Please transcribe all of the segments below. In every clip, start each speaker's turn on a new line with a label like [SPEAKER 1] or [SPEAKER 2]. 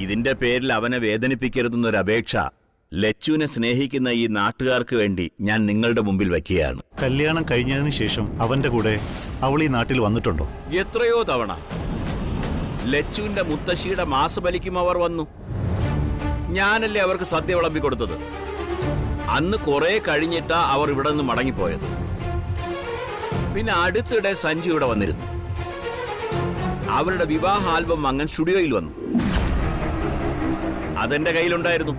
[SPEAKER 1] ഇതിന്റെ പേരിൽ അവനെ വേദനിപ്പിക്കരുതെന്നൊരു അപേക്ഷ ലച്ചുവിനെ സ്നേഹിക്കുന്ന ഈ നാട്ടുകാർക്ക് വേണ്ടി ഞാൻ നിങ്ങളുടെ മുമ്പിൽ വയ്ക്കുകയാണ്.
[SPEAKER 2] കല്യാണം കഴിഞ്ഞതിന് ശേഷം അവന്റെ കൂടെ അവൾ ഈ നാട്ടിൽ വന്നിട്ടുണ്ടോ?
[SPEAKER 1] എത്രയോ തവണ. ലച്ചുവിന്റെ മുത്തശ്ശിയുടെ മാസബലിക്കും അവർ വന്നു. ഞാനല്ലേ അവർക്ക് സദ്യ വിളമ്പി കൊടുത്തത്. അന്ന് കുറെ കഴിഞ്ഞിട്ടാ അവർ ഇവിടെ നിന്ന് മടങ്ങിപ്പോയത്. പിന്നെ അടുത്തിടെ സഞ്ജു ഇവിടെ വന്നിരുന്നു. അവരുടെ വിവാഹ ആൽബം വാങ്ങാൻ സ്റ്റുഡിയോയിൽ വന്നു. അതെന്റെ കയ്യിലുണ്ടായിരുന്നു.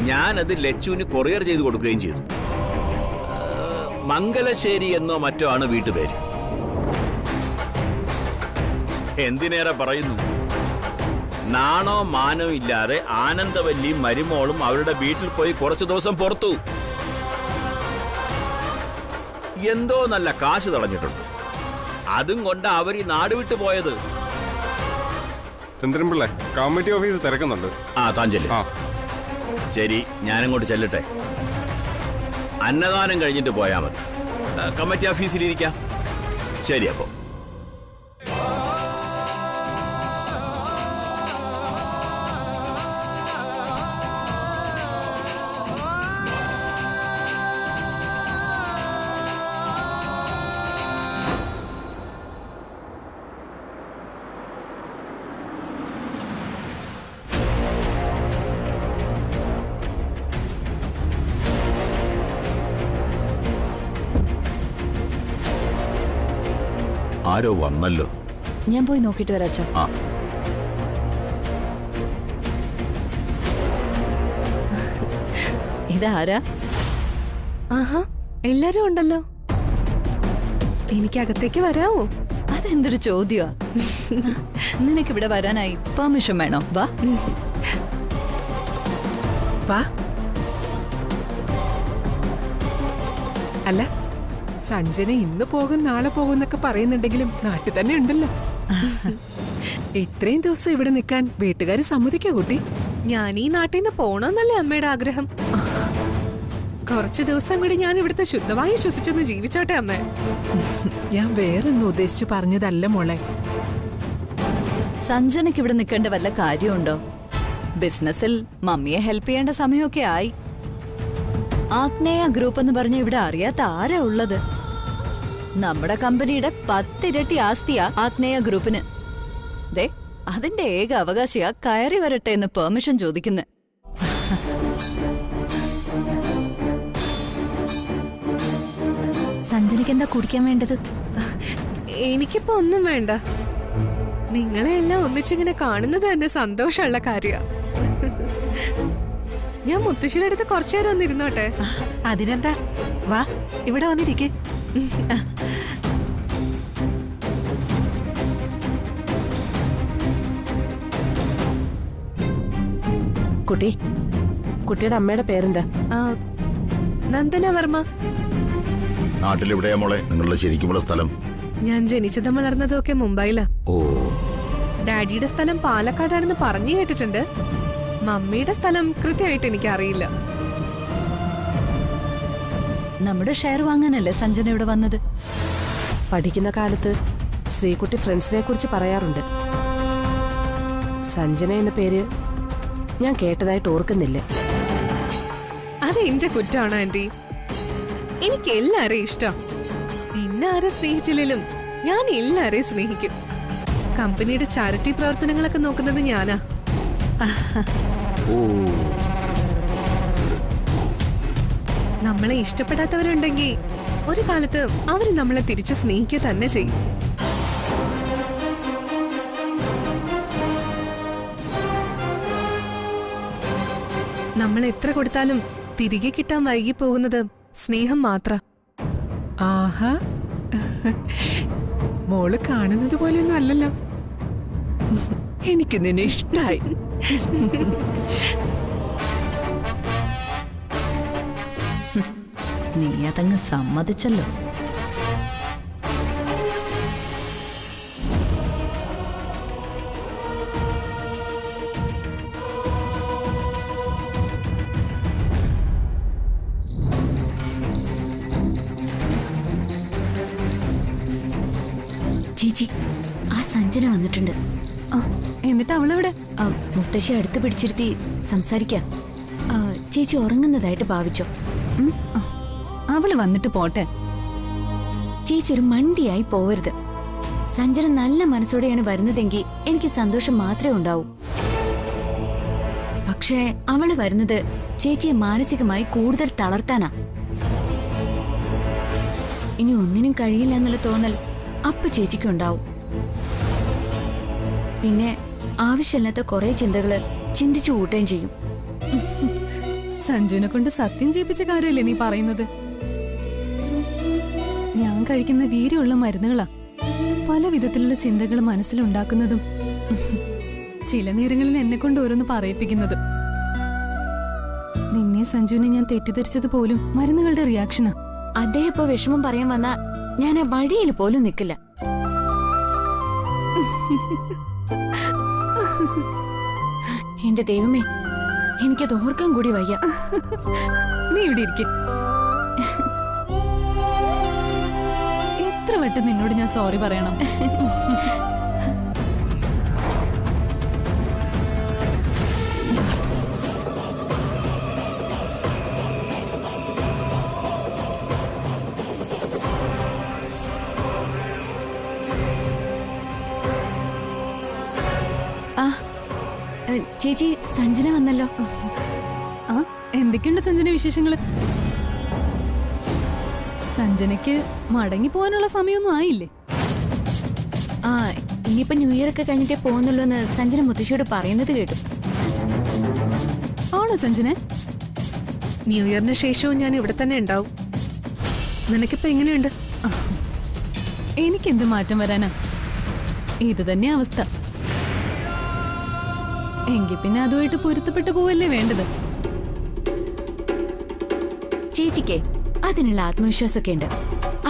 [SPEAKER 1] ഞാനത് ലച്ചുവിന് കൊറിയർ ചെയ്ത് കൊടുക്കുകയും ചെയ്തു. മംഗലശ്ശേരി എന്നോ മറ്റോ ആണ് വീട്ടുപേര്. എന്തിനേറെ പറയുന്നു, നാണോ മാനോ ഇല്ലാതെ ആനന്ദവല്ലിയും മരുമോളും അവരുടെ വീട്ടിൽ പോയി കുറച്ചു ദിവസം പുറത്തു. എന്തോ നല്ല കാശ് തടഞ്ഞിട്ടുണ്ട്. അതും കൊണ്ട് അവർ ഈ നാട് വിട്ടു പോയത്.
[SPEAKER 3] ചന്ദ്രൻപിള്ള കമ്മിറ്റി ഓഫീസ് തിരക്കുന്നുണ്ട്.
[SPEAKER 1] താൻ ചെല്ല്. ശരി, ഞാനങ്ങോട്ട് ചെല്ലട്ടെ. അന്നദാനം കഴിഞ്ഞിട്ട് പോയാൽ മതി. കമ്മിറ്റി ഓഫീസിലിരിക്കാം. ശരി. അപ്പോ ആരോ വന്നല്ലോ.
[SPEAKER 4] ഞാൻ പോയി നോക്കിട്ട് വരാച്ച. ഇതാരാ?
[SPEAKER 5] ആഹാ, എല്ലാരും ഉണ്ടല്ലോ. എനിക്ക് അകത്തേക്ക് വരാവോ?
[SPEAKER 4] അതെന്തൊരു ചോദ്യമാ. നിനക്ക് ഇവിടെ വരാനായി പെർമിഷൻ വേണോ? വാ
[SPEAKER 6] വാ. അല്ല, സഞ്ജന ഇന്ന് പോകും നാളെ പോകും എന്നൊക്കെ പറയുന്നുണ്ടെങ്കിലും നാട്ടിൽ തന്നെ ഉണ്ടല്ലോ. ഇത്രയും ദിവസം ഇവിടെ നിൽക്കാൻ വീട്ടുകാർ സമ്മതിക്കോ കുട്ടി?
[SPEAKER 5] ഞാൻ ഈ നാട്ടിൽ നിന്ന് പോണോന്നല്ലേ അമ്മയുടെ ആഗ്രഹം. കുറച്ചു ദിവസം കൂടി ഞാൻ ഇവിടുത്തെ ശുദ്ധമായി ശ്വസിച്ചൊന്ന് ജീവിച്ചോട്ടെ അമ്മ.
[SPEAKER 6] ഞാൻ വേറൊന്നും ഉദ്ദേശിച്ചു പറഞ്ഞതല്ല മോളെ.
[SPEAKER 4] സഞ്ജനയ്ക്ക് ഇവിടെ നിൽക്കേണ്ട വല്ല കാര്യമുണ്ടോ? ബിസിനസ്സിൽ മമ്മിയെ ഹെൽപ്പ് ചെയ്യേണ്ട സമയമൊക്കെ ആയി. ആഗ്നേയ ഗ്രൂപ്പ് എന്ന് പറഞ്ഞ ഇവിടെ അറിയാത്ത ആരാ ഉള്ളത്? നമ്മുടെ കമ്പനിയുടെ 10 ഇരട്ടി ആസ്തിയാ ആഗ്നേയ ഗ്രൂപ്പിന്. ദേ, അതിന്റെ ഏക അവകാശിയാ കയറി വരട്ടെ എന്ന് പെർമിഷൻ ചോദിക്കുന്നത്.
[SPEAKER 5] സഞ്ജനയ്ക്ക് എന്താ കുടിക്കാൻ വേണ്ടത്? എനിക്കിപ്പോ ഒന്നും വേണ്ട. നിങ്ങളെ എല്ലാം ഒന്നിച്ചിങ്ങനെ കാണുന്നത് തന്നെ സന്തോഷമുള്ള കാര്യ. ഞാൻ മുത്തശ്ശിയുടെ അടുത്ത് കുറച്ചു നേരം ഒന്നിരുന്നോട്ടെ.
[SPEAKER 6] അതിനെന്താ, വാ ഇവിടെ വന്നിരിക്കെ.
[SPEAKER 7] കുട്ടി, കുട്ടിയുടെ അമ്മയുടെ പേരെന്താ?
[SPEAKER 5] നന്ദന വർമ്മ.
[SPEAKER 1] നാട്ടിലെവിടെയാ മോളെ നിങ്ങളുടെ ശരിക്കുമുള്ള സ്ഥലം?
[SPEAKER 5] ഞാൻ ജനിച്ചതും വളർന്നതും ഒക്കെ മുംബൈയിലാ.
[SPEAKER 1] ഓ.
[SPEAKER 5] ഡാഡിയുടെ സ്ഥലം പാലക്കാടാണെന്ന് പറഞ്ഞു കേട്ടിട്ടുണ്ട്. മമ്മിയുടെ സ്ഥലം കൃത്യമായിട്ട് എനിക്ക് അറിയില്ല.
[SPEAKER 4] നമ്മുടെ ഷെയർ വാങ്ങാനല്ലേ സഞ്ജന ഇവിടെ വന്നത്?
[SPEAKER 7] പഠിക്കുന്ന കാലത്ത് ശ്രീകുട്ടി ഫ്രണ്ട്സിനെ കുറിച്ച് പറയാറുണ്ട്. സഞ്ജന എന്ന പേര് ഞാൻ കേട്ടതായിട്ട് ഓർക്കുന്നില്ല.
[SPEAKER 5] അത് എന്റെ കുറ്റാണ് ആന്റി. എനിക്ക് എല്ലാരെയും ഇഷ്ടം. എന്നെ ആരെ സ്നേഹിച്ചില്ലേലും ഞാൻ എല്ലാരെയും സ്നേഹിക്കും. കമ്പനിയുടെ ചാരിറ്റി പ്രവർത്തനങ്ങളൊക്കെ നോക്കുന്നത് ഞാനാ. നമ്മളെ ഇഷ്ടപ്പെടാത്തവരുണ്ടെങ്കിൽ ഒരു കാലത്ത് അവര് നമ്മളെ തിരിച്ച് സ്നേഹിക്കുക തന്നെ ചെയ്യും. നമ്മൾ എത്ര കൊടുത്താലും തിരികെ കിട്ടാൻ വൈകി പോകുന്നത് സ്നേഹം മാത്രം.
[SPEAKER 6] ആഹാ, മോള് കാണുന്നത് പോലെയൊന്നും അല്ലല്ലോ. എനിക്ക് നിന്നെ ഇഷ്ടായി.
[SPEAKER 4] നീ അതങ്ങ് സമ്മതിച്ചല്ലോ.
[SPEAKER 8] ചേച്ചി, ആ സഞ്ജന വന്നിട്ടുണ്ട്.
[SPEAKER 4] എന്നിട്ട് അവളെവിടെ?
[SPEAKER 8] മുത്തശ്ശി അടുത്ത് പിടിച്ചിരുത്തി സംസാരിക്കാം. ചേച്ചി ഉറങ്ങുന്നതായിട്ട് ഭാവിച്ചോ?
[SPEAKER 4] അവള് വന്നിട്ട് പോട്ടെ.
[SPEAKER 8] ചേച്ചി ഒരു മണ്ടിയായി പോവരുത്. സഞ്ജന നല്ല മനസ്സോടെയാണ് വരുന്നതെങ്കിൽ എനിക്ക് സന്തോഷം മാത്രമേ ഉണ്ടാവൂ. പക്ഷേ അവള് വരുന്നത് ചേച്ചിയെ മാനസികമായി കൂടുതൽ തളർത്താനാ. ഇനി ഒന്നിനും കഴിയില്ല എന്നുള്ള തോന്നൽ അപ്പ ചേച്ചിക്കുണ്ടാവും. പിന്നെ ആവശ്യമില്ലാത്ത കുറെ ചിന്തകള് ചിന്തിച്ചു കൂട്ടുകയും ചെയ്യും.
[SPEAKER 4] സഞ്ജുവിനെ കൊണ്ട് സത്യം ചെയ്യിപ്പിച്ച കാര്യമല്ലേ നീ പറയുന്നത്? ഞാൻ കഴിക്കുന്ന വീര്യമുള്ള മരുന്നുകളാ പല വിധത്തിലുള്ള ചിന്തകൾ മനസ്സിലുണ്ടാക്കുന്നതും ചില നേരങ്ങളിൽ എന്നെ കൊണ്ട് ഓരോന്ന് പറയിപ്പിക്കുന്നതും. നിന്നെ സഞ്ജുവിനെ ഞാൻ തെറ്റിദ്ധരിച്ചത് പോലും മരുന്നുകളുടെ റിയാക്ഷനാ.
[SPEAKER 8] അദ്ദേഹം ഇപ്പൊ വിഷമം പറയാൻ വന്നാ ഞാൻ ആ വഴിയിൽ പോലും നിൽക്കില്ല. എന്റെ ദൈവമേ, എനിക്കത് ഓർക്കാൻ കൂടി വയ്യ.
[SPEAKER 4] നീ ഇവിടെ ഇരിക്കെ. എത്ര വട്ടം നിന്നോട് ഞാൻ സോറി പറയണം?
[SPEAKER 8] ചേച്ചി, സഞ്ജന വന്നല്ലോ.
[SPEAKER 4] എന്തൊക്കെയുണ്ട് സഞ്ജന വിശേഷങ്ങള്? സഞ്ജനയ്ക്ക് മടങ്ങി പോകാനുള്ള സമയമൊന്നും ആയില്ലേ?
[SPEAKER 8] ഇനിയിപ്പോ ന്യൂ ഇയർ ഒക്കെ കഴിഞ്ഞിട്ടേ പോകുന്നുള്ളൂ എന്ന് സഞ്ജന മുത്തശ്ശിയോട് പറയുന്നത് കേട്ടു.
[SPEAKER 4] ആണോ സഞ്ജന?
[SPEAKER 5] ന്യൂ ഇയറിന് ശേഷവും ഞാൻ ഇവിടെ തന്നെ ഉണ്ടാവും. നിനക്കിപ്പോ എങ്ങനെയുണ്ട്?
[SPEAKER 4] എനിക്കെന്ത് മാറ്റം വരാനാ? ഇത് തന്നെ അവസ്ഥ. എങ്കിൽ പിന്നെ അതുമായിട്ട് പൊരുത്തപ്പെട്ടു പോവല്ലേ വേണ്ടത്.
[SPEAKER 8] ചേച്ചിക്ക് അതിനുള്ള ആത്മവിശ്വാസമൊക്കെ ഉണ്ട്.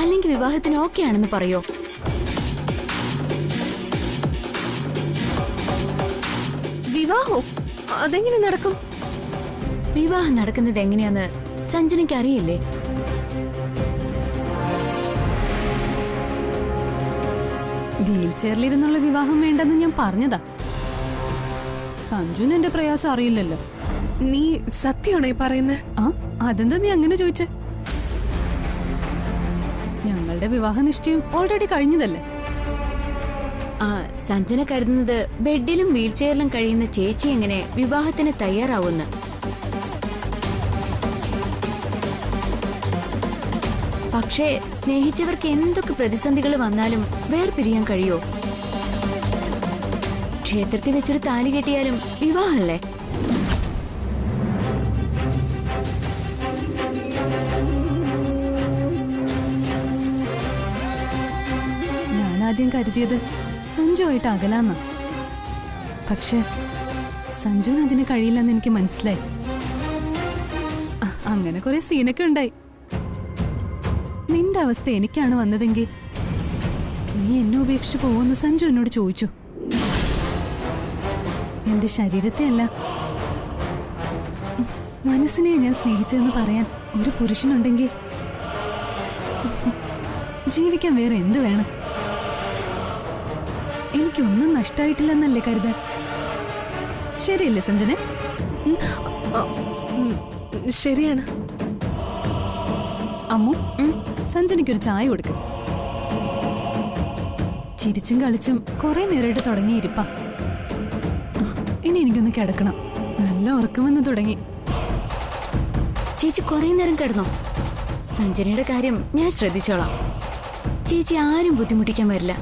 [SPEAKER 8] അല്ലെങ്കിൽ വിവാഹത്തിന് ഓക്കെ ആണെന്ന് പറയോ?
[SPEAKER 5] വിവാഹോ? അതെങ്ങനെ നടക്കും?
[SPEAKER 8] വിവാഹം നടക്കുന്നത് എങ്ങനെയാന്ന് സഞ്ജനയ്ക്ക് അറിയില്ലേ?
[SPEAKER 4] വീൽ ചെയറിലിരുന്നുള്ള വിവാഹം വേണ്ടെന്ന് ഞാൻ പറഞ്ഞതാ. സഞ്ജുന് എന്റെ പ്രയാസം അറിയില്ലല്ലോ.
[SPEAKER 5] നീ സത്യമാണോ പറയുന്നത്?
[SPEAKER 4] അതെന്താ നീ അങ്ങനെ ചോദിച്ചേ? ഞങ്ങളുടെ വിവാഹ നിശ്ചയം ഓൾറെഡി കഴിഞ്ഞതല്ലേ.
[SPEAKER 8] സഞ്ജന കരുതുന്നത് ബെഡിലും വീൽ ചെയറിലും കഴിയുന്ന ചേച്ചി എങ്ങനെ വിവാഹത്തിന് തയ്യാറാവുന്ന. പക്ഷേ സ്നേഹിച്ചവർക്ക് എന്തൊക്കെ പ്രതിസന്ധികൾ വന്നാലും വേർപിരിയാൻ കഴിയോ? ക്ഷേത്രത്തിൽ വെച്ചൊരു താലി കെട്ടിയാലും വിവാഹമല്ലേ?
[SPEAKER 4] ഞാൻ ആദ്യം കരുതിയത് സഞ്ജുവായിട്ട് അകലാന്ന. പക്ഷെ സഞ്ജുവിന് അതിന് കഴിയില്ലെന്ന് എനിക്ക് മനസ്സിലായി. അങ്ങനെ കുറെ സീനൊക്കെ ഉണ്ടായി. നിന്റെ അവസ്ഥ എനിക്കാണ് വന്നതെങ്കിൽ നീ എന്നെ ഉപേക്ഷിച്ചു പോവെന്ന് സഞ്ജു എന്നോട് ചോദിച്ചു. എന്റെ ശരീരത്തെ അല്ല, മനസ്സിനെ ഞാൻ സ്നേഹിച്ചതെന്ന് പറയാൻ ഒരു പുരുഷനുണ്ടെങ്കിൽ ജീവിക്കാൻ വേറെ എന്ത് വേണം? എനിക്കൊന്നും നഷ്ടമായിട്ടില്ലെന്നല്ലേ കരുതാൻ? ശരിയല്ലേ സഞ്ജന?
[SPEAKER 5] ശരിയാണ്.
[SPEAKER 4] അമ്മു, സഞ്ജനയ്ക്കൊരു ചായ കൊടുക്ക്. ചിരിച്ചും കളിച്ചും കുറെ നേരമായിട്ട് തുടങ്ങിയിരിപ്പാ. ഇനി എനിക്കൊന്ന് കിടക്കണം. നല്ല ഉറക്കമെന്ന് തുടങ്ങി.
[SPEAKER 8] ചേച്ചി കുറെ നേരം കിടന്നോ? സഞ്ജനയുടെ കാര്യം ഞാൻ ശ്രദ്ധിച്ചോളാം. ചേച്ചി ആരും ബുദ്ധിമുട്ടിക്കാൻ വരില്ല.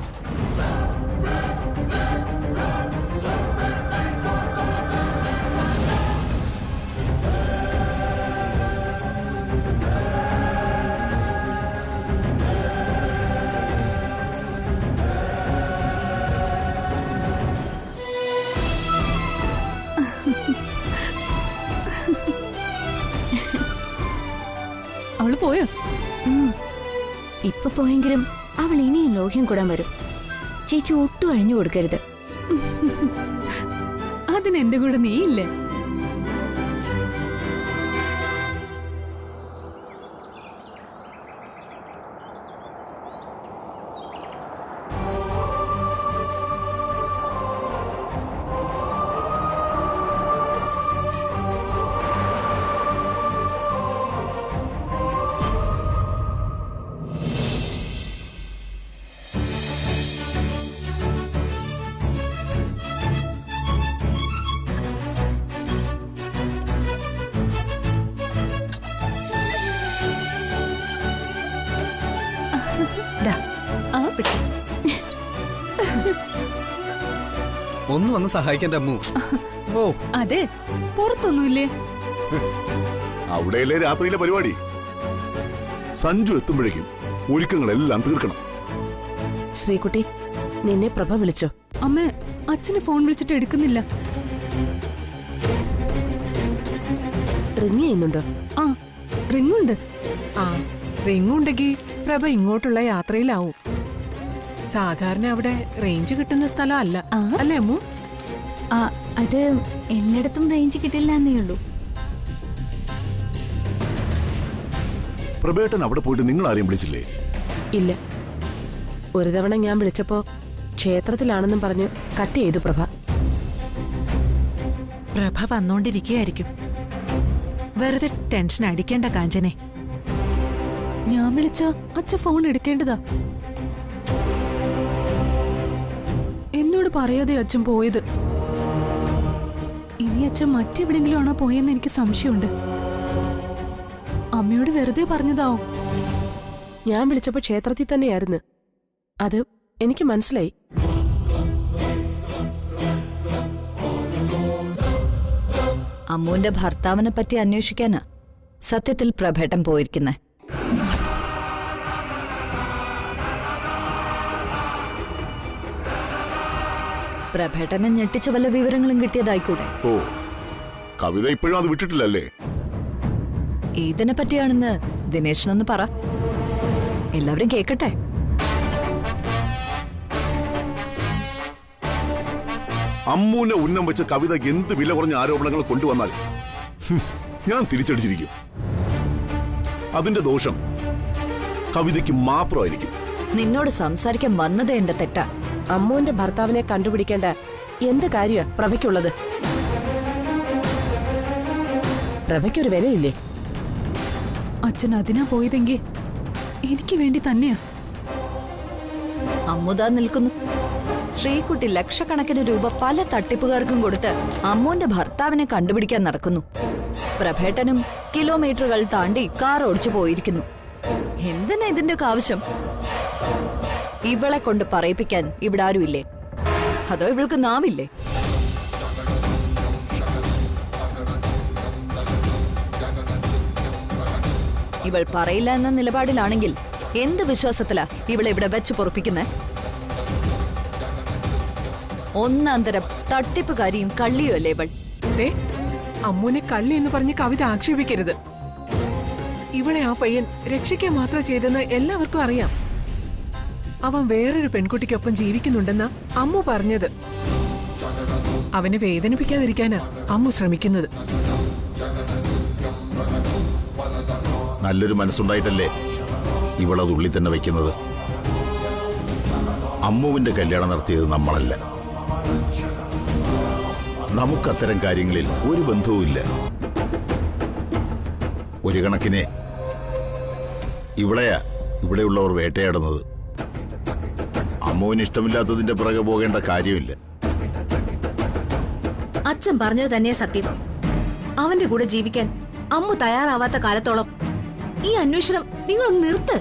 [SPEAKER 4] അവള് പോയോ?
[SPEAKER 8] ഇപ്പൊ പോയെങ്കിലും അവൾ ഇനിയും ലോഹ്യം കൂടാൻ വരും. ചേച്ചി ഒട്ടും അഴിഞ്ഞു കൊടുക്കരുത്.
[SPEAKER 4] അതിന് എന്റെ കൂടെ നീയില്ലേ?
[SPEAKER 5] പിടി.
[SPEAKER 9] ഒന്ന് വന്ന് സഹായിക്കണ്ട അമ്മു. ഓ
[SPEAKER 5] അതെ, പുറത്തൊന്നുമില്ലേ?
[SPEAKER 10] അവിടെയല്ലേ രാത്രിയിലെ പരിപാടി. സഞ്ജു എത്തുമ്പോഴേക്കും ഒരുക്കങ്ങളെല്ലാം തീർക്കണം.
[SPEAKER 7] ശ്രീകുട്ടി, നിന്നെ പ്രഭ വിളിച്ചോ?
[SPEAKER 5] അമ്മേ, അച്ഛന് ഫോൺ വിളിച്ചിട്ട് എടുക്കുന്നില്ല.
[SPEAKER 7] റിങ് ചെയ്യുന്നുണ്ടോ?
[SPEAKER 5] ആ, റിങ്ങുണ്ട്.
[SPEAKER 6] ആ റിങ്ങുണ്ടെങ്കിൽ പ്രഭ ഇങ്ങോട്ടുള്ള യാത്രയിലാവും. സാധാരണ അവിടെ റേഞ്ച് കിട്ടുന്ന സ്ഥലം അല്ല, അല്ലേ അമ്മു?
[SPEAKER 8] ആ അത് എല്ലായിടത്തും റേഞ്ച് കിട്ടില്ല എന്നേ ഉള്ളൂ.
[SPEAKER 10] പ്രഭേട്ടൻ അവിടെ പോയിട്ട് നിങ്ങൾ ആരെയും വിളിച്ചില്ലേ?
[SPEAKER 7] ഇല്ല. ഒരു തവണ ഞാൻ വിളിച്ചപ്പോ ക്ഷേത്രത്തിലാണെന്നും പറഞ്ഞു കട്ട് ചെയ്തു പ്രഭ.
[SPEAKER 11] പ്രഭ വന്നോണ്ടിരിക്കുകയായിരിക്കും. വെറുതെ ടെൻഷൻ അടിക്കേണ്ട കാഞ്ചനെ.
[SPEAKER 5] ഞാൻ വിളിച്ച അച്ഛൻ ഫോൺ എടുക്കേണ്ടതാ. എന്നോട് പറയാതെ അച്ഛൻ പോയത്. ഇനി അച്ഛൻ മറ്റെവിടെങ്കിലും ആണോ പോയെന്ന് എനിക്ക് സംശയമുണ്ട്. അമ്മയോട് വെറുതെ പറഞ്ഞതാവും.
[SPEAKER 7] ഞാൻ വിളിച്ചപ്പോ ക്ഷേത്രത്തിൽ തന്നെയായിരുന്നു. അത് എനിക്ക് മനസ്സിലായി.
[SPEAKER 4] അമ്മുവിന്റെ ഭർത്താവിനെ പറ്റി അന്വേഷിക്കാനാ സത്യത്തിൽ പ്രഭേട്ടൻ പോയിരിക്കുന്നെ. പ്രഭേട്ടനെ ഞെട്ടിച്ച വല്ല വിവരങ്ങളും കിട്ടിയതായിക്കൂടെ?
[SPEAKER 10] ഓ, കവിത ഇപ്പോഴും അത് വിട്ടിട്ടില്ലല്ലേ?
[SPEAKER 4] ഏതിനെ പറ്റിയാണെന്ന് ദിനേശനൊന്ന് പറ, എല്ലാവരും കേക്കട്ടെ.
[SPEAKER 10] അമ്മൂനെ ഉന്നം വെച്ച് കവിത എന്ത് വില കുറഞ്ഞ ആരോപണങ്ങൾ കൊണ്ടുവന്നാൽ ഞാൻ തിരിച്ചടിച്ചിരിക്കും. അതിന്റെ ദോഷം കവിതയ്ക്ക് മാത്രമായിരിക്കും.
[SPEAKER 4] നിന്നോട് സംസാരിക്കാൻ വന്നത് എന്റെ തെറ്റാ.
[SPEAKER 7] അമ്മുവിന്റെ ഭർത്താവിനെ കണ്ടുപിടിക്കേണ്ട എന്ത് കാര്യമാ പ്രഭയ്ക്കുള്ളത്? പ്രഭയ്ക്കൊരു വിലയില്ലേ?
[SPEAKER 5] അച്ഛൻ അതിനാ പോയതെങ്കിൽ എനിക്ക് വേണ്ടി തന്നെയാ.
[SPEAKER 4] അമ്മുതാ നിൽക്കുന്നു. ശ്രീകുട്ടി ലക്ഷക്കണക്കിന് രൂപ പല തട്ടിപ്പുകാർക്കും കൊടുത്ത് അമ്മുവിന്റെ ഭർത്താവിനെ കണ്ടുപിടിക്കാൻ നടക്കുന്നു. പ്രഭേട്ടനും കിലോമീറ്ററുകൾ താണ്ടി കാർ ഓടിച്ചു പോയിരിക്കുന്നു. എന്തിനാ ഇതിന്റെയൊക്കെ ആവശ്യം? ഇവളെ കൊണ്ട് പറയിപ്പിക്കാൻ ഇവിടെ ആരുമില്ലേ? അതോ ഇവൾക്ക് നാവില്ലേ? ഇവൾ പറയില്ല എന്ന നിലപാടിലാണെങ്കിൽ എന്ത് വിശ്വാസത്തിലാ ഇവളെ ഇവിടെ വെച്ച് പൊറപ്പിക്കുന്നേ? ഒന്നാന്തരം തട്ടിപ്പുകാരിയും കള്ളിയും അല്ലേ ഇവൾ?
[SPEAKER 6] അമ്മുനെ കള്ളി എന്ന് പറഞ്ഞ് കവിത ആക്ഷേപിക്കരുത്. ഇവളെ ആ പയ്യൻ രക്ഷിക്കാൻ മാത്രം ചെയ്തെന്ന് എല്ലാവർക്കും അറിയാം. അവൻ വേറൊരു പെൺകുട്ടിക്കൊപ്പം ജീവിക്കുന്നുണ്ടെന്നാ അമ്മു പറഞ്ഞത്. അവനെ വേദനിപ്പിക്കാതിരിക്കാനാ അമ്മു ശ്രമിക്കുന്നത്.
[SPEAKER 1] നല്ലൊരു മനസ്സുണ്ടായിട്ടല്ലേ ഇവളത് ഉള്ളിൽ തന്നെ വെക്കുന്നത്. അമ്മുവിന്റെ കല്യാണം നടത്തിയത് നമ്മളല്ല. നമുക്കത്തരം കാര്യങ്ങളിൽ ഒരു ബന്ധവുമില്ല. ഒരു കണക്കിനെ ഇവിടെയാ ഇവിടെയുള്ളവർ വേട്ടയാടുന്നത്. അമ്മുവിന് ഇഷ്ടമില്ലാത്തതിന്റെ പിറകെ പോകേണ്ട കാര്യമില്ല.
[SPEAKER 12] അച്ഛൻ പറഞ്ഞത് തന്നെ സത്യം. അവന്റെ കൂടെ ജീവിക്കാൻ അമ്മു തയ്യാറാവാത്ത കാലത്തോളം ഈ അന്വേഷണം നിങ്ങളൊന്ന് നിർത്ത്.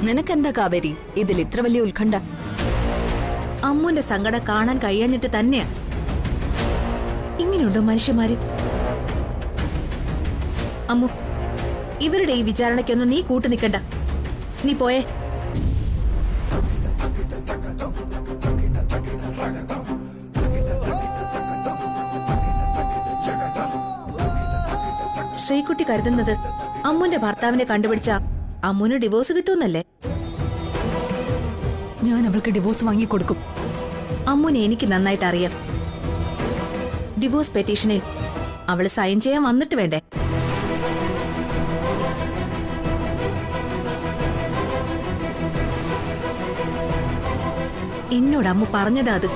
[SPEAKER 4] നിനക്കെന്താ കാവേരി ഇതിൽ ഇത്ര വലിയ ഉത്കണ്ഠ?
[SPEAKER 12] അമ്മുവിന്റെ സങ്കടം കാണാൻ കഴിയാഞ്ഞിട്ട് തന്നെയാ. ഇങ്ങനെയുണ്ടോ മനുഷ്യന്മാര്? അമ്മു, ഇവരുടെ ഈ വിചാരണയ്ക്കൊന്നും നീ കൂട്ടു നിൽക്കണ്ട. നീ പോയേ. ശ്രീകുട്ടി കരുതുന്നത് അമ്മുന്റെ ഭർത്താവിനെ കണ്ടുപിടിച്ച അമ്മുന് ഡിവോഴ്സ് കിട്ടുമെന്നല്ലേ?
[SPEAKER 5] ഞാൻ അവൾക്ക് ഡിവോഴ്സ് വാങ്ങിക്കൊടുക്കും.
[SPEAKER 12] അമ്മുനെ എനിക്ക് നന്നായിട്ട് അറിയാം. ഡിവോഴ്സ് പെറ്റീഷനിൽ അവള് സൈൻ ചെയ്യാൻ വന്നിട്ട് വേണ്ടേ? എന്നോട് അമ്മു പറഞ്ഞതാ അത്.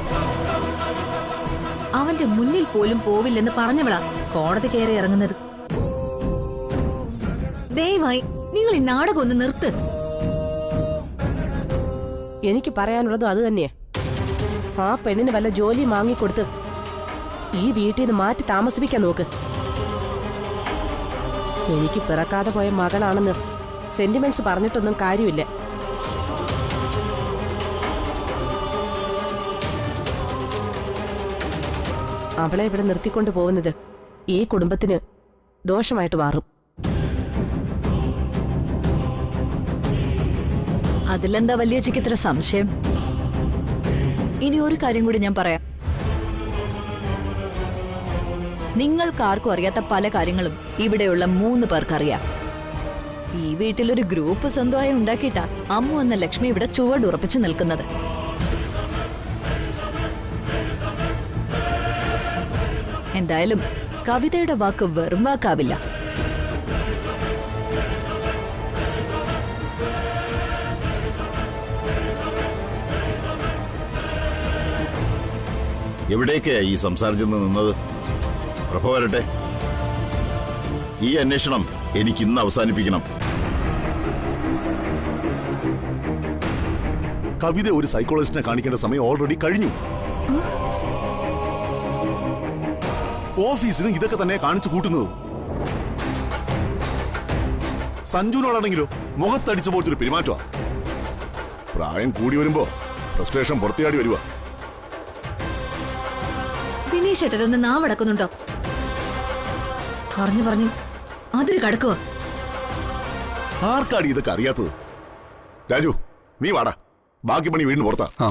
[SPEAKER 12] അവന്റെ മുന്നിൽ പോലും പോവില്ലെന്ന് പറഞ്ഞവളാ കോടതി കയറി ഇറങ്ങുന്നത്. ദയവായി നിങ്ങൾ ഈ നാടകം ഒന്ന് നിർത്ത്.
[SPEAKER 7] എനിക്ക് പറയാനുള്ളതും അത് തന്നെയാ. ആ പെണ്ണിന് വല്ല ജോലി വാങ്ങിക്കൊടുത്ത് ഈ വീട്ടിൽ നിന്ന് മാറ്റി താമസിപ്പിക്കാൻ നോക്ക്. എനിക്ക് പിറക്കാതെ പോയ മകളാണെന്ന് സെന്റിമെന്റ്സ് പറഞ്ഞിട്ടൊന്നും കാര്യമില്ല. അവളെ ഇവിടെ നിർത്തിക്കൊണ്ടു പോകുന്നത് ഈ കുടുംബത്തിന് ദോഷമായിട്ട് മാറും.
[SPEAKER 4] അതിലെന്താ വലിയ ചിക്കിത്ര സംശയം? ഇനി ഒരു കാര്യം കൂടി ഞാൻ പറയാം. നിങ്ങൾക്കാർക്കും അറിയാത്ത പല കാര്യങ്ങളും ഇവിടെയുള്ള 3 പേർക്കറിയാം. ഈ വീട്ടിലൊരു ഗ്രൂപ്പ് സ്വന്തമായി ഉണ്ടാക്കിയിട്ടാ അമ്മു എന്ന ലക്ഷ്മി ഇവിടെ ചുവടുറപ്പിച്ചു നിൽക്കുന്നത്. എന്തായാലും കവിതയുടെ വാക്ക് വെറും വാക്കാവില്ല.
[SPEAKER 13] എവിടേക്കാ ഈ സംസാരിച്ചു നിന്നത്? പ്രഭ വരട്ടെ. ഈ അന്വേഷണം എനിക്ക് ഇന്ന് അവസാനിപ്പിക്കണം.
[SPEAKER 10] കവിത ഒരു സൈക്കോളജിസ്റ്റിനെ കാണിക്കേണ്ട സമയം ഓൾറെഡി കഴിഞ്ഞു. ഓഫീസിന് ഇതൊക്കെ തന്നെ കാണിച്ചു കൂട്ടുന്നത്. സഞ്ജുവിനോടാണെങ്കിലോ മുഖത്തടിച്ച പോലത്തെ ഒരു പെരുമാറ്റമാ. പ്രായം കൂടി വരുമ്പോ ഫ്രസ്ട്രേഷൻ പുറത്തിയാടി വരുക.
[SPEAKER 12] ദിനേശ് ഏട്ടനൊന്ന് നാവടക്കുന്നുണ്ടോ? പറഞ്ഞു പറഞ്ഞു അതിന് കടക്കുക.
[SPEAKER 10] ആർക്കാടി ഇതൊക്കെ അറിയാത്തത്? രാജു, നീ വാടാ, ബാക്കി പണി വീടിന് പുറത്താ.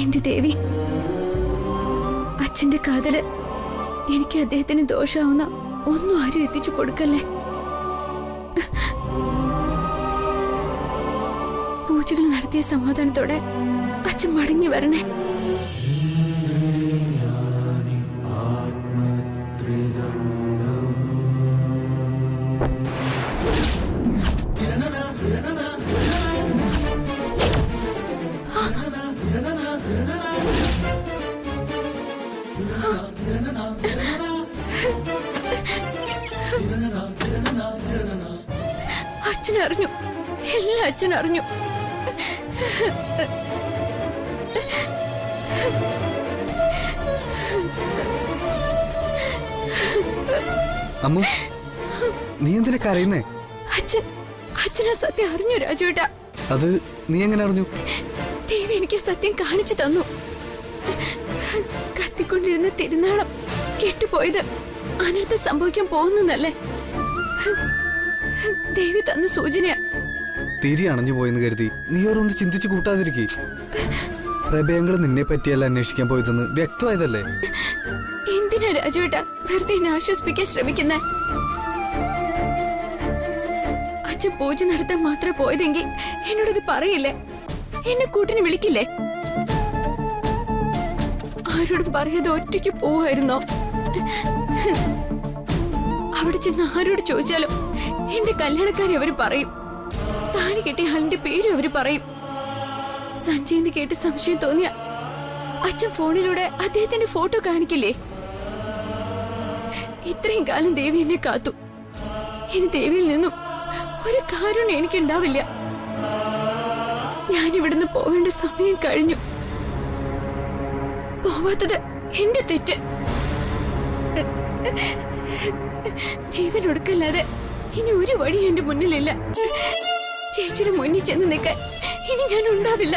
[SPEAKER 8] എന്റെ ദേവി, അച്ഛന്റെ കാതല് എനിക്ക് അദ്ദേഹത്തിന് ദോഷാവുന്ന ഒന്നും ആരും എത്തിച്ചു കൊടുക്കല്ലേ. പൂജകൾ നടത്തിയ സമാധാനത്തോടെ അച്ഛൻ മടങ്ങി വരണേ. അച്ഛനറിഞ്ഞു, എല്ലാം അച്ഛനറിഞ്ഞു.
[SPEAKER 9] അമ്മു, നീ എന്തിനാ കരയുന്നേ?
[SPEAKER 8] അച്ഛനാ സത്യം അറിഞ്ഞു രാജുവേട്ടാ.
[SPEAKER 9] അത് നീ എങ്ങനെ അറിഞ്ഞു?
[SPEAKER 8] ദേവി എനിക്ക് സത്യം കാണിച്ചു തന്നു. കത്തിക്കൊണ്ടിരുന്ന തിരുനാളം കെട്ടുപോയത് അനർത്ഥം സംഭവിക്കാൻ പോകുന്നല്ലേ. ദേവി തന്ന സൂചനയാ.
[SPEAKER 9] തിരി അണഞ്ഞു പോയെന്ന് കരുതി നീ ഓരോന്ന് ചിന്തിച്ചു കൂട്ടാതിരിക്കേ. പ്രഭയങ്ങൾ നിന്നെ പറ്റിയല്ല അന്വേഷിക്കാൻ പോയതെന്ന് വ്യക്തമായതല്ലേ.
[SPEAKER 8] എന്തിനാ രാജുവേട്ടാ വെറുതെ എന്നെ ആശ്വസിപ്പിക്കാൻ ശ്രമിക്കുന്നേ? അച്ഛൻ പൂജ നടത്താൻ മാത്രം പോയതെങ്കിൽ എന്നോടത് പറയില്ലേ? എന്നെ കൂട്ടിന് വിളിക്കില്ലേ? ആരോടും പറയാതെ ഒറ്റയ്ക്ക് പോവായിരുന്നോ? അവിടെ ചെന്ന് ആരോട് ചോദിച്ചാലും എന്റെ കല്യാണക്കാരെ അവര് പറയും. താലി കെട്ടിയ ആളിന്റെ പേരും അവര് പറയും. സഞ്ജയ് കേട്ട് സംശയം തോന്നിയ അച്ഛൻ ഫോണിലൂടെ അദ്ദേഹത്തിന്റെ ഫോട്ടോ കാണിക്കില്ലേ? ഇത്രയും കാലം ദേവി എന്നെ കാത്തു. ഇനി ദേവിയിൽ നിന്നും ഒരു കാരുണ്യം എനിക്കുണ്ടാവില്ല. ഞാനിവിടുന്ന് പോവേണ്ട സമയം കഴിഞ്ഞു. പോവാത്തത് എന്റെ തെറ്റ്. ജീവൻ ഒടുക്കല്ലാതെ ഇനി ഒരു വഴി എന്റെ മുന്നിലില്ല. ചേച്ചിയുടെ മുന്നിൽ ചെന്ന് നിൽക്കാൻ ഇനി ഞാൻ ഉണ്ടാവില്ല.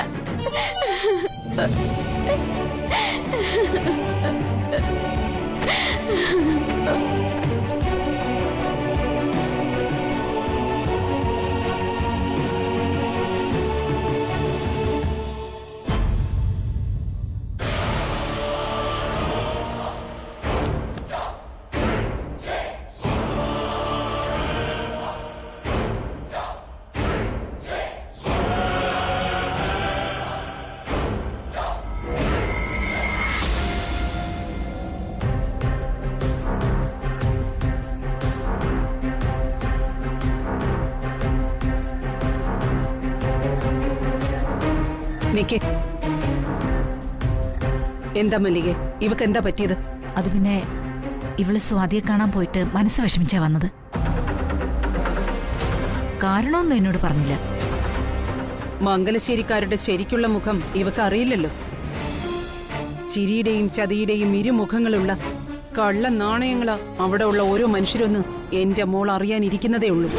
[SPEAKER 14] നിക്കേ. എന്താ മല്ലികെ, ഇവക്ക് എന്താ പറ്റിയത്?
[SPEAKER 15] അത് പിന്നെ ഇവള് സ്വാതിയെ കാണാൻ പോയിട്ട് മനസ്സ് വിഷമിച്ചാ വന്നത്. കാരണമൊന്നും എന്നോട് പറഞ്ഞില്ല.
[SPEAKER 14] മംഗലശ്ശേരിക്കാരുടെ ശരിക്കുള്ള മുഖം ഇവക്ക് അറിയില്ലല്ലോ. ചിരിയുടെയും ചതിയുടെയും ഇരുമുഖങ്ങളുള്ള കള്ള നാണയങ്ങളാ അവിടെ ഉള്ള ഓരോ മനുഷ്യരൊന്ന് എന്റെ മോൾ അറിയാനിരിക്കുന്നതേ ഉള്ളൂ.